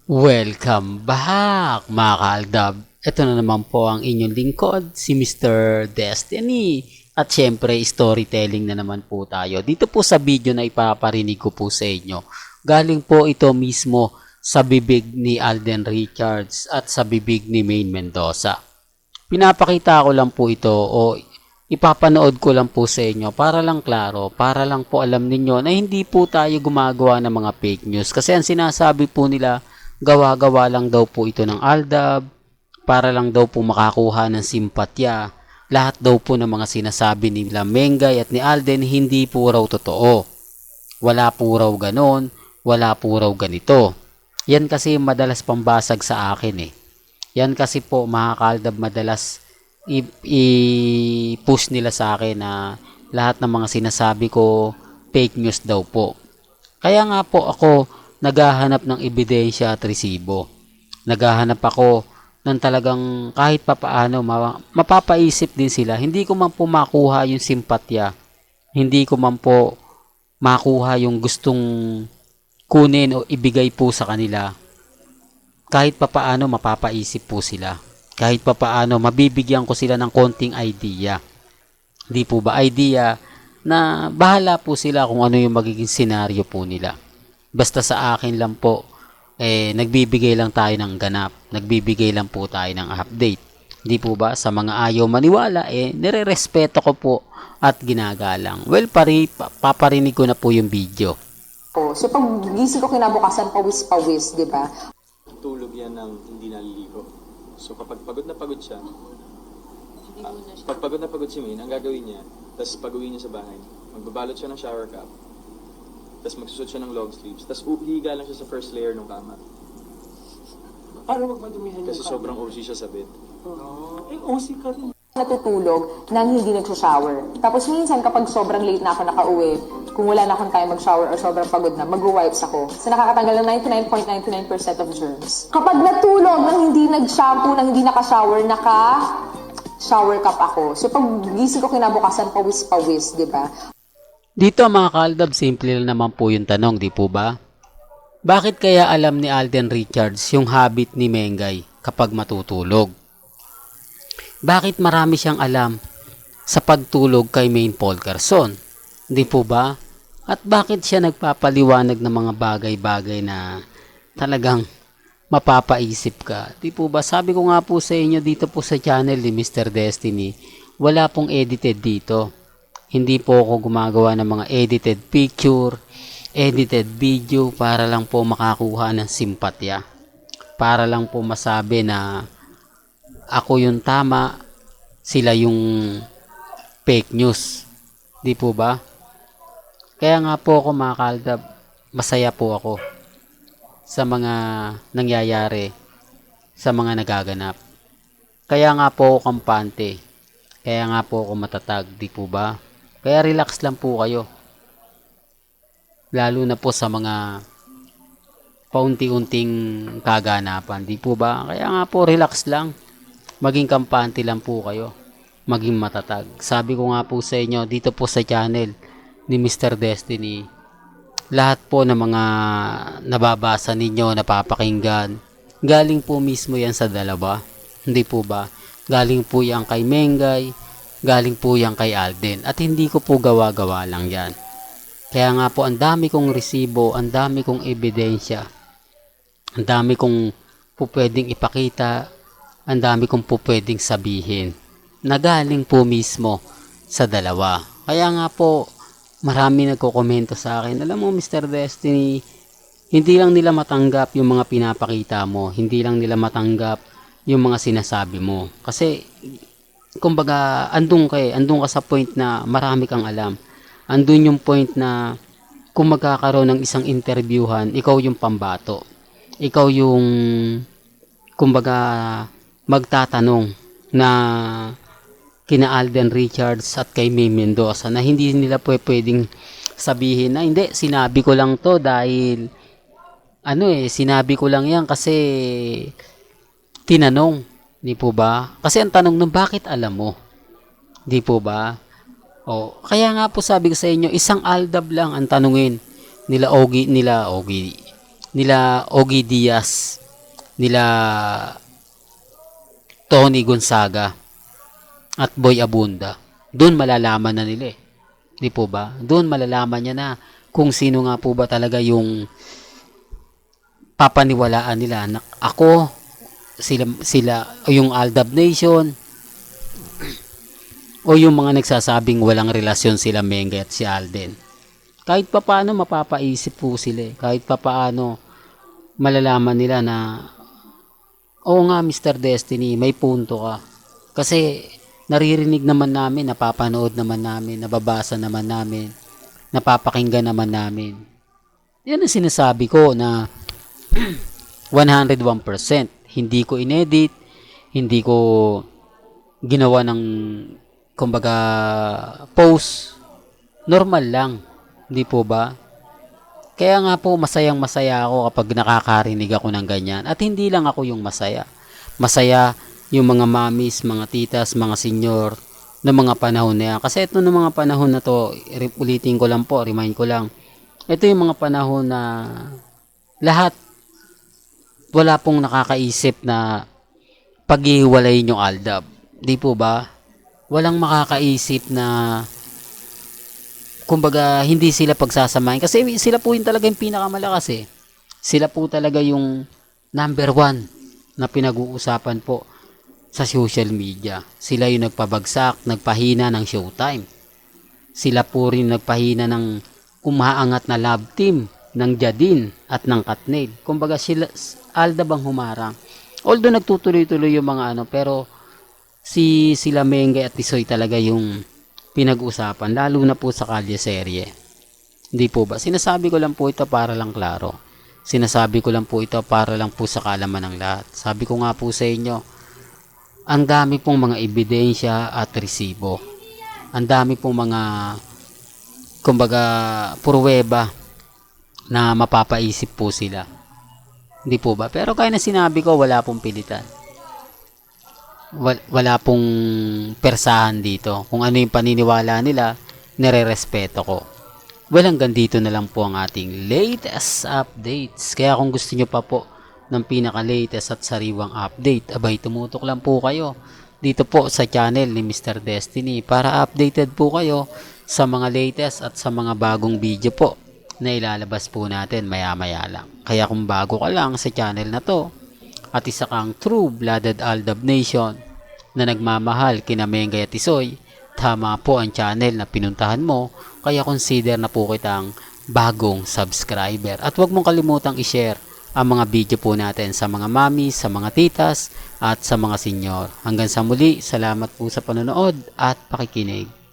Welcome back mga kaaldab. Ito na naman po ang inyong lingkod, si Mr. Destiny. At syempre, storytelling na naman po tayo. Dito po sa video na ipaparinig ko po sa inyo. Galing po ito mismo sa bibig ni Alden Richards at sa bibig ni Maine Mendoza. Pinapakita ko lang po ito o ipapanood ko lang po sa inyo para lang klaro, para lang po alam ninyo na hindi po tayo gumagawa ng mga fake news. Kasi ang sinasabi po nila, gawa-gawa lang daw po ito ng Aldab para lang daw po makakuha ng simpatya. Lahat daw po ng mga sinasabi nila Mengay at ni Alden hindi po raw totoo. Wala po raw ganon, wala po raw ganito. Yan kasi madalas pambasag sa akin eh. Yan kasi po mga kaaldab madalas i-push nila sa akin na lahat ng mga sinasabi ko fake news daw po. Kaya nga po ako naghahanap ng ebidensya at resibo. Naghahanap ako ng talagang kahit papaano mapapaisip din sila. Hindi ko man po makuha yung simpatya. Hindi ko man po makuha yung gustong kunin o ibigay po sa kanila. Kahit papaano mapapaisip po sila. Kahit papaano mabibigyan ko sila ng konting idea. Hindi po ba idea na bahala po sila kung ano yung magiging senaryo po nila. Basta sa akin lang po, nagbibigay lang tayo ng ganap. Nagbibigay lang po tayo ng update. Hindi po ba? Sa mga ayaw maniwala, nire-respeto ko po at ginagalang. Well, paparinig ko na po yung video. So pag gising ko kinabukasan, pawis-pawis, di ba? Tulog yan ng hindi naliligo. So kapag pagod na pagod siya, pag pagod na pagod si Maine, ang gagawin niya, tapos pag-uwi niya sa bahay, magbabalot siya ng shower cap, tapos magsusot siya ng long sleeves, tapos hihiga lang siya sa first layer ng kama. Para magmadumihan yung Kasi sobrang OC siya sa bed. OC ka rin. Natutulog nang hindi nag-shower. Tapos minsan kapag sobrang late na ako nakauwi, kung wala na akong time mag-shower or sobrang pagod na, mag-wipes ako. So nakakatanggal ng 99.99% of germs. Kapag natulog nang hindi nag-shampoo, nang hindi naka-shower, naka-shower cap ako. So pag gising ko kinabukasan, pawis-pawis, di ba? Dito mga kaaldab, simple lang naman po yung tanong, di po ba? Bakit kaya alam ni Alden Richards yung habit ni Mengay kapag matutulog? Bakit marami siyang alam sa pagtulog kay Maine Polkerson? Di po ba? At bakit siya nagpapaliwanag ng mga bagay-bagay na talagang mapapaisip ka? Di po ba? Sabi ko nga po sa inyo dito po sa channel ni Mr. Destiny, wala pong edited dito. Hindi po ako gumagawa ng mga edited picture, edited video para lang po makakuha ng simpatya. Para lang po masabi na ako yung tama, sila yung fake news. Di po ba? Kaya nga po ako mga kaaldab, masaya po ako sa mga nangyayari, sa mga nagaganap. Kaya nga po ako kampante. Kaya nga po ako matatag, di po ba? Kaya relax lang po kayo. Lalo na po sa mga paunti-unting kaganapan, di po ba? Kaya nga po relax lang. Maging kampante lang po kayo. Maging matatag. Sabi ko nga po sa inyo dito po sa channel ni Mr. Destiny, lahat po ng mga nababasa ninyo, napapakinggan, galing po mismo yan sa dalawa. Hindi po ba? Galing po yan kay Mengay, galing po yan kay Alden. At hindi ko po gawa-gawa lang yan. Kaya nga po ang dami kong resibo, ang dami kong ebidensya, ang dami kong po pwedeng ipakita, ang dami kong po pwedeng sabihin na galing po mismo sa dalawa. Kaya nga po marami nagko-komento sa akin, alam mo Mr. Destiny, hindi lang nila matanggap yung mga pinapakita mo, hindi lang nila matanggap yung mga sinasabi mo. Kasi kumbaga andun ka sa point na marami kang alam. Andun yung point na kung magkakaroon ng isang interviewhan, ikaw yung pambato. Ikaw yung kumbaga magtatanong na kina Alden Richards at kay Maine Mendoza na hindi nila pwedeng sabihin na hindi, sinabi ko lang to dahil sinabi ko lang yan kasi tinanong. Di po ba? Kasi ang tanong nung bakit alam mo? Di po ba? Kaya nga po sabi ko sa inyo, isang Aldab lang ang tanungin nila Ogie, nila Ogie Diaz, nila Tony Gonzaga, at Boy Abunda. Doon malalaman na nila eh. Di po ba? Doon malalaman niya na kung sino nga po ba talaga yung papaniwalaan nila. Na ako, sila, o yung Aldab Nation, o yung mga nagsasabing walang relasyon sila Mengay at si Alden. Kahit papaano mapapaisip po sila eh. Kahit papaano malalaman nila na oo nga Mr. Destiny, may punto ka. Kasi naririnig naman namin, napapanood naman namin, nababasa naman namin, napapakinggan naman namin. Yan ang sinasabi ko na 101%. Hindi ko inedit, hindi ko ginawa ng kumbaga post. Normal lang. Hindi po ba? Kaya nga po masayang masaya ako kapag nakakarinig ako ng ganyan. At hindi lang ako yung masaya. Masaya yung mga mamis, mga titas, mga senyor na mga panahon na yan. Kasi ito na mga panahon na to, ulitin ko lang po, remind ko lang. Ito yung mga panahon na lahat wala pong nakakaisip na paghihiwalayin yung Aldab. Di po ba? Walang makakaisip na kumbaga hindi sila pagsasamahin. Kasi sila po yung talaga yung pinakamalakas eh. Sila po talaga yung number 1 na pinag-uusapan po sa social media. Sila yung nagpabagsak, nagpahina ng Showtime. Sila po rin nagpahina ng umaangat na love team ng Jadine at ng Katnil. Kumbaga sila, Aldab ang humarang. Although nagtutuloy-tuloy yung mga pero sila Mengay at Tisoy talaga yung pinag-usapan, lalo na po sa Kalye Serye. Hindi po ba? Sinasabi ko lang po ito para lang klaro. Sinasabi ko lang po ito para lang po sa kaalaman ng lahat. Sabi ko nga po sa inyo, ang dami pong mga ebidensya at resibo. Ang dami pong mga kumbaga pruweba na mapapaisip po sila. Hindi po ba? Pero kaya na sinabi ko, wala pong pilitan. Wala pong persahan dito. Kung ano yung paniniwala nila, nire-respeto ko. Well, hanggang dito na lang po ang ating latest updates. Kaya kung gusto nyo pa po ng pinaka-latest at sariwang update, abay tumutok lang po kayo dito po sa channel ni Mr. Destiny para updated po kayo sa mga latest at sa mga bagong video po na ilalabas po natin maya-maya lang. Kaya kung bago ka lang sa channel na to at isa kang true-blooded Aldab Nation na nagmamahal kina Mengay at Tisoy, tama po ang channel na pinuntahan mo, kaya consider na po kitang bagong subscriber. At huwag mong kalimutang i-share ang mga video po natin sa mga mami, sa mga titas, at sa mga senyor. Hanggang sa muli, salamat po sa panonood at pakikinig.